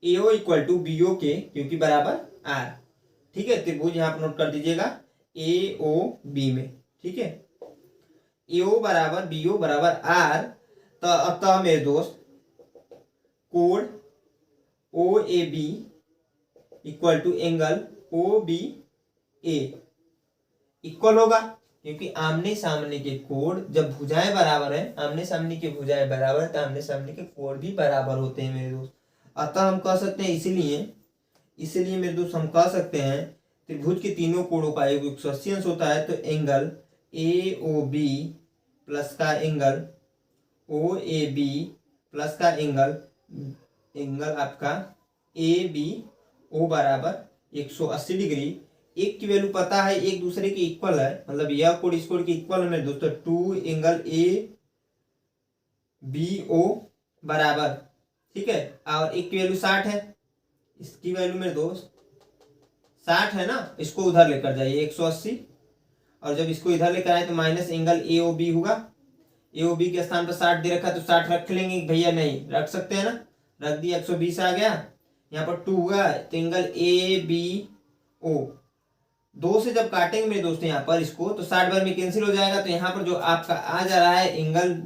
S1: एओ इक्वल टू बीओ के क्योंकि बराबर आर, ठीक है। त्रिभुज यहाँ पर नोट कर दीजिएगा ए ओ बी में, ठीक है। एओ बराबर बीओ बराबर आर, तो अतः मेरे दोस्त कोण O A B equal to angle O B A equal होगा, क्योंकि आमने सामने के कोण जब भुजाएं बराबर है, आमने सामने की भुजाएं बराबर है तो आमने सामने के कोण भी बराबर होते हैं मेरे दोस्त। अतः हम कह सकते हैं, इसीलिए मेरे दोस्त हम कह सकते हैं त्रिभुज के तीनों कोणों का योग 180 अंश होता है। तो angle A O B plus का angle O A B plus का एंगल आपका ए बी ओ बराबर 180 डिग्री। एक की वैल्यू पता है, एक दूसरे के इक्वल है, मतलब यह कोण इस कोण के इक्वल है मेरे दोस्तों। 2 एंगल ए बी ओ बराबर, ठीक है, और एक की वैल्यू 60 है, इसकी वैल्यू मेरे दोस्त 60 है ना, इसको उधर लेकर जाइए 180, और जब इसको इधर लेकर आए तो minus angle A O B होगा। ए ओ बी के स्थान पर 60 दे रखा है तो 60 रख लेंगे भैया, नहीं रख सकते हैं ना, रख दिया 120 आ गया, यहाँ पर 2 हुआ तो एंगल ए बी ओ 2 से जब काटेंगे मेरे दोस्तों यहाँ पर इसको तो 60 बार में कैंसिल हो जाएगा, तो यहाँ पर जो आपका आ जा रहा है एंगल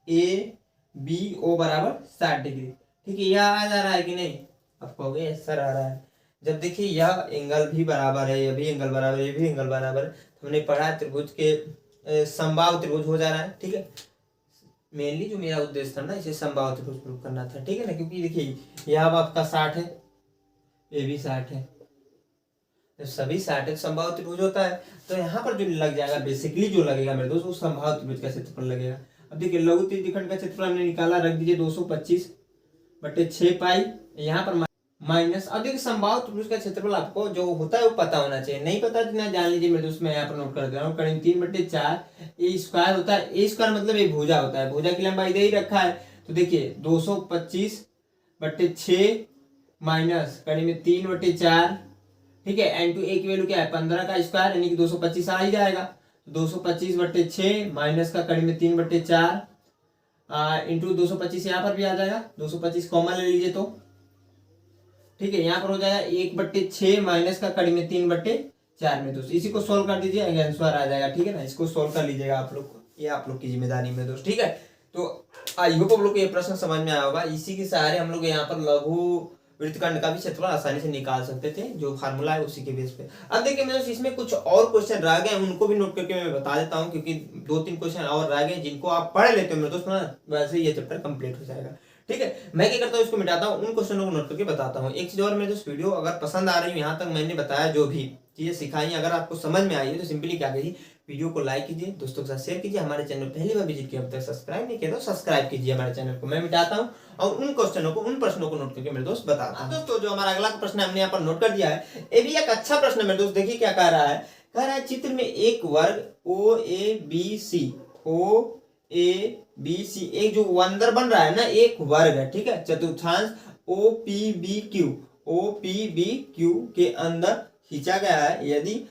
S1: ए बी ओ बराबर 60 डिग्री, ठीक है। यह आ जा रहा है कि नहीं, आप कहोगे सर आ रहा है। जब देखिए यह एंगल भी बराबर है, यह भी एंगल बराबर है, ये भी एंगल बराबर है, तो हमने पढ़ा त्रिभुज के समबाहु त्रिभुज हो जा रहा है, ठीक है। मेनली जो मेरा उद्देश्य था ना, इसे समबाहु त्रिभुज प्रूव करना था, ठीक है ना, क्योंकि देखिए यह आपका 60 है, ये भी 60 है, तो सभी 60 समबाहु त्रिभुज होता है। तो यहाँ पर जो लग जाएगा, बेसिकली जो लगेगा मेरे दोस्त, वो समबाहु त्रिभुज का क्षेत्रफल लगेगा। अब देखिए लघु त्रिज्यखंड का क्षेत्रफल हमने निकाला, रख दीजिए 225/6 पाई, यहाँ पर माइनस। अब देखिए समबाहु त्रिभुज का क्षेत्रफल आपको जो होता है वो पता होना चाहिए, नहीं पता तो ना जान लीजिए मेरे दोस्त, मैं यहाँ पर नोट कर दे रहा हूँ। करीब 3/4 ए स्क्वायर होता है, ए स्क्वायर मतलब एक भुजा होता है, भुजा की लंबाई दे ही रखा है, तो देखिए 225/6 माइनस करीब 3/4, ठीक है, एन टू ए की वैल्यू क्या है 15 का स्क्वायर यानी कि 225 आ ही जाएगा। 225/6 माइनस का कड़ी में 3/4 इंटू 225 यहाँ पर भी आ जाएगा, 225 कॉमन ले लीजिए तो, ठीक है, यहाँ पर हो जाएगा 1/6 माइनस का कड़ी में 3/4 में दोस्त। इसी को सोल्व कर दीजिए, आंसर आ जाएगा, ठीक है ना। इसको सोल्व कर लीजिएगा आप लोग, ये आप लोग की जिम्मेदारी में दोस्त, ठीक है। तो आई होप आप लोग को ये प्रश्न समझ में आया होगा। इसी के सहारे हम लोग यहाँ पर लघु वृत्तखंड का भी क्षेत्रफल आसानी से निकाल सकते थे, जो फार्मूला है उसी के बेस पे। अब देखिए मेरे इसमें कुछ और क्वेश्चन रह गए, उनको भी नोट करके मैं बता देता हूँ, क्योंकि 2-3 क्वेश्चन और रह गए जिनको आप पढ़ लेते हो मेरे दोस्त ना, वैसे ये चैप्टर कंप्लीट हो जाएगा, ठीक है। मैं क्या करता हूँ, इसको मिटाता हूँ, उन क्वेश्चनों को नोट करके बताता हूँ। एक चीज और, मेरे दोस्त वीडियो अगर पसंद आ रही है, यहाँ तक मैंने बताया जो भी चीजें सिखाई, अगर आपको समझ में आई है तो सिंपली क्या करिए, वीडियो को लाइक कीजिए, दोस्तों के साथ शेयर कीजिए। हमारे चैनल पहली बार विजिट किया, अब तक सब्सक्राइब नहीं किया तो सब्सक्राइब कीजिए हमारे चैनल को। मैं मिटाता हूँ और उन क्वेश्चनों को, उन प्रश्नों को नोट करके मेरे दोस्त बताता हूँ। दोस्तों जो हमारा अगला प्रश्न हमने यहाँ पर नोट कर दिया है, ये भी एक अच्छा प्रश्न है मेरे दोस्त। देखिए क्या कह रहा है, चित्र में एक वर्ग ओ A B C, O A B C, एक जो अंदर बन रहा है ना एक वर्ग है, ठीक है। चतुर्थांश O P B Q, O P B Q के अंदर खींचा गया है। यदि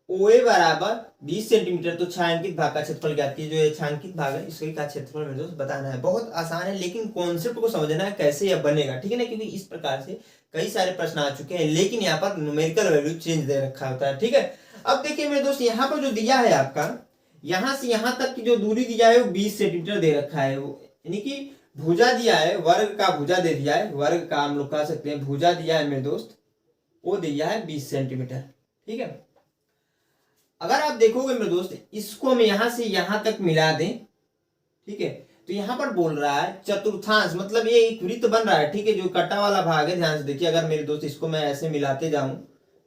S1: ओए बराबर 20 सेंटीमीटर तो छायांकित भाग का क्षेत्रफल ज्ञात कीजिए। जो ये छायांकित भाग है इसके का क्षेत्रफल मेरे दोस्त बताना है। बहुत आसान है, लेकिन कॉन्सेप्ट को समझना है कैसे यह बनेगा, ठीक है ना, क्योंकि इस प्रकार से कई सारे प्रश्न आ चुके हैं, लेकिन यहाँ पर न्यूमेरिकल वैल्यू चेंज दे रखा होता है, ठीक है। अब देखिए मेरे दोस्त, यहाँ पर जो दिया है आपका, यहाँ से यहाँ तक की जो दूरी दिया है वो 20 सेंटीमीटर दे रखा है, यानी कि भुजा दिया है, वर्ग का भुजा दे दिया है, वर्ग का हम लोग कह सकते हैं भुजा दिया है मेरे दोस्त, वो दिया है 20 सेंटीमीटर, ठीक है। अगर आप देखोगे मेरे दोस्त, इसको हम यहां से यहां तक मिला दें, ठीक है, तो यहां पर बोल रहा है चतुर्थांश, मतलब ये एक वृत्त बन रहा है, ठीक है, जो कटा वाला भाग है, ध्यान से देखिए। अगर मेरे दोस्त इसको मैं ऐसे मिलाते जाऊं,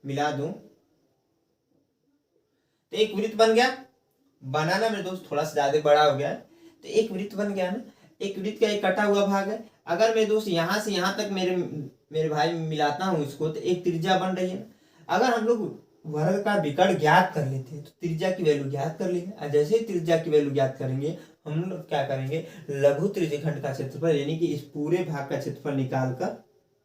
S1: मिला दूं, तो एक वृत्त बन गया। बनाना मेरे दोस्त थोड़ा सा ज्यादा बड़ा हो गया है, तो एक वृत्त बन गया ना। एक वृत्त का एक कटा हुआ भाग है। अगर मेरे दोस्त यहां से यहां तक मेरे भाई मिलाता हूं इसको, तो एक त्रिज्या बन रही है ना। अगर हम लोग वर्ग का विकर्ण ज्ञात कर लेते हैं तो त्रिज्या की वैल्यू ज्ञात कर लेंगे, और जैसे ही त्रिज्या की वैल्यू ज्ञात करेंगे, हम लोग क्या करेंगे, लघु त्रिज्यखंड का क्षेत्रफल यानी कि इस पूरे भाग का क्षेत्रफल निकालकर,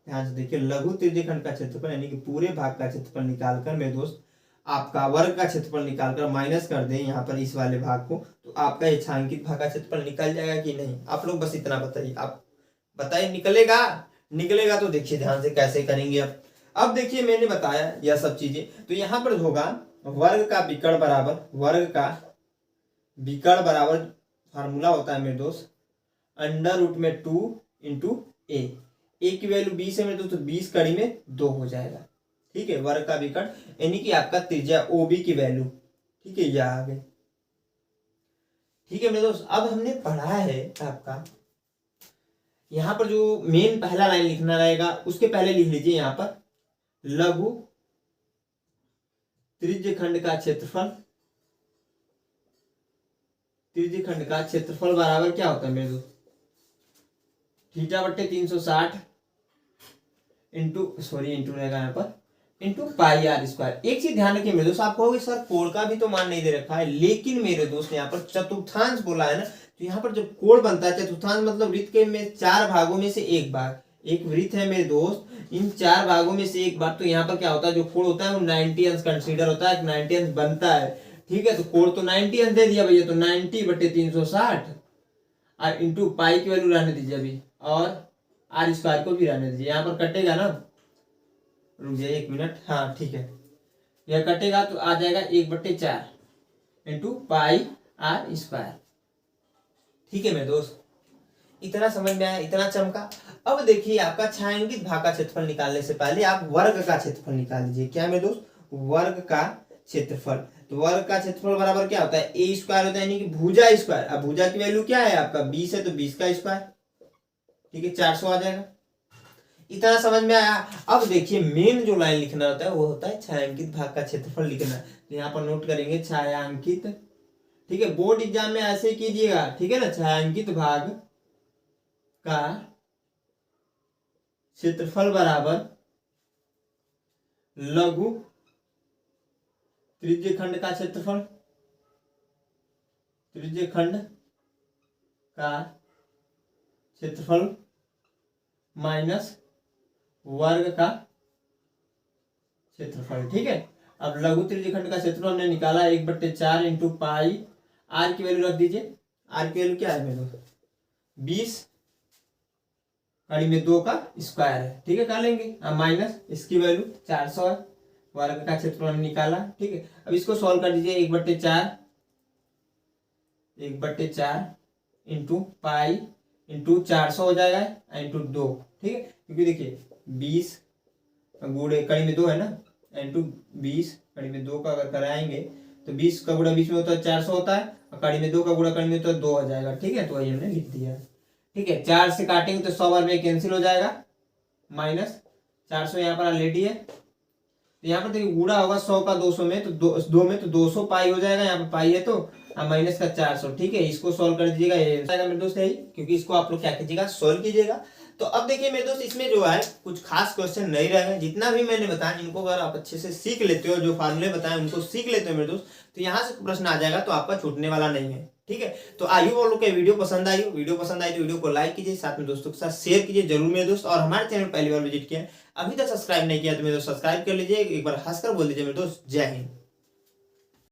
S1: ध्यान से देखिए, लघु त्रिज्यखंड का क्षेत्रफल यानी कि पूरे भाग का क्षेत्रफल निकालकर मेरे दोस्त आपका वर्ग का क्षेत्रफल निकालकर माइनस कर दें यहाँ पर इस वाले भाग को, तो आपका ये छायांकित भाग का क्षेत्रफल निकल जाएगा कि नहीं। आप लोग बस इतना बताइए, आप बताइए निकलेगा। निकलेगा तो देखिए ध्यान से कैसे करेंगे। अब देखिए मैंने बताया यह सब चीजें, तो यहां पर होगा वर्ग का विकर्ण बराबर, वर्ग का विकर्ण बराबर फार्मूला होता है मेरे दोस्त अंडर रूट में 2 इंटू ए की वैल्यू 20 है मेरे दोस्त, तो 20 कड़ी में 2 हो जाएगा, ठीक है। वर्ग का विकर्ण यानी कि आपका त्रिज्या ओबी की वैल्यू, ठीक है, यह आ गई, ठीक है मेरे दोस्त। अब हमने पढ़ा है आपका, यहां पर जो मेन पहला लाइन लिखना रहेगा उसके पहले लिख लीजिए यहाँ पर लघु त्रिज्यखंड का क्षेत्रफल, त्रिज्यखंड का क्षेत्रफल बराबर क्या होता है मेरे दोस्त, थीटा बट्टे 360 इंटू रहेगा यहाँ पर इंटू पाई आर स्क्वायर। एक चीज ध्यान रखिए मेरे दोस्त, आप कहोगे सर कोण का भी तो मान नहीं दे रखा है, लेकिन मेरे दोस्त यहाँ पर चतुर्थांश बोला है ना, तो यहाँ पर जब कोण बनता है, चतुर्थांश मतलब वृत्त के में 4 भागों में से एक भाग, एक वृत्त है मेरे दोस्त, इन 4 भागों में से एक भाग, तो यहाँ पर क्या होता है, जो कोण होता है वो 90 अंश कंसीडर होता है, 90 अंश बनता है, ठीक है। तो कोण तो 90 अंश दे दिया भैया, तो 90 बटे 360 और इंटू पाई की वैल्यू रहने दीजिए अभी, और आर स्क्वायर को भी रहने दीजिए। यहाँ पर कटेगा ना, रुक जाइए 1 मिनट, हाँ ठीक है, यह कटेगा तो आ जाएगा 1/4 इंटू पाई आर स्क्वायर, ठीक है मेरे दोस्त। इतना समझ में आया, इतना चमका। अब देखिए आपका छायांकित भाग का क्षेत्रफल निकालने से पहले आप वर्ग का क्षेत्रफल निकाल लीजिए। क्या मेरे दोस्त, वर्ग का क्षेत्रफल, तो वर्ग का क्षेत्रफल बराबर क्या होता है, ए स्क्वायर होता है, यानी कि भुजा स्क्वायर। अब भुजा की वैल्यू क्या है आपका 20 है, तो 20 का स्क्वायर, ठीक है, 400 आ जाएगा। इतना समझ में आया। अब देखिए मेन जो लाइन लिखना होता है वो होता है छायांकित भाग का क्षेत्रफल लिखना, तो यहाँ पर नोट करेंगे छायांकित, ठीक है, बोर्ड एग्जाम में ऐसे कीजिएगा, ठीक है ना, छायांकित भाग का क्षेत्रफल बराबर लघु त्रिज्यखंड का क्षेत्रफल, त्रिज्यखंड का क्षेत्रफल माइनस वर्ग का क्षेत्रफल, ठीक है। अब लघु त्रिज्यखंड का क्षेत्रफल हमने निकाला 1/4 इंटू पाई, आर की वैल्यू रख दीजिए, आर की वैल्यू क्या है मेरे दोस्त 20 कड़ी में 2 का स्क्वायर है, ठीक है, कर लेंगे। अब माइनस इसकी वैल्यू 400 है, वर्ग का क्षेत्रफल हमने निकाला, ठीक है। अब इसको सॉल्व कर दीजिए 1/4 इंटू पाई इंटू 400 हो जाएगा इंटू 2, ठीक है, क्योंकि देखिए 20 गुणे कड़ी में 2 है ना, इंटू 20 कड़ी में 2 का अगर कराएंगे तो 20 का गुणा बीच में होता है 400 होता है, और कड़ी में 2 का गुणा कड़ी में तो 2 हो जाएगा, ठीक है। तो वही हमने लिख दिया, ठीक है। 4 से काटेंगे तो 100 बार में कैंसिल हो जाएगा, माइनस 400 यहाँ पर ऑलरेडी है, तो यहाँ पर देखिए गुणा होगा 100 का 200 में, तो 2 में तो 200 पाई हो जाएगा, यहाँ पर पाई है तो माइनस का 400, ठीक है। इसको सॉल्व कर दीजिएगा, ये आएगा मेरे दोस्त यही, क्योंकि इसको आप लोग क्या कीजिएगा, सॉल्व कीजिएगा। तो अब देखिए मेरे दोस्त, इसमें जो है कुछ खास क्वेश्चन नहीं रहेगा। जितना भी मैंने बताया इनको अगर आप अच्छे से सीख लेते हो, जो फार्मूले बताए उनको सीख लेते हो मेरे दोस्त, तो यहाँ से प्रश्न आ जाएगा, तो आपका छूटने वाला नहीं है। ठीक है, तो आई होप आप लोग के वीडियो पसंद आई तो वीडियो को लाइक कीजिए, साथ में दोस्तों के साथ शेयर कीजिए जरूर मेरे दोस्त। और हमारे चैनल पहली बार विजिट किया, अभी तक सब्सक्राइब नहीं किया तो मेरे दोस्त सब्सक्राइब कर लीजिए। एक बार हंसकर बोल दीजिए मेरे दोस्त, जय हिंद।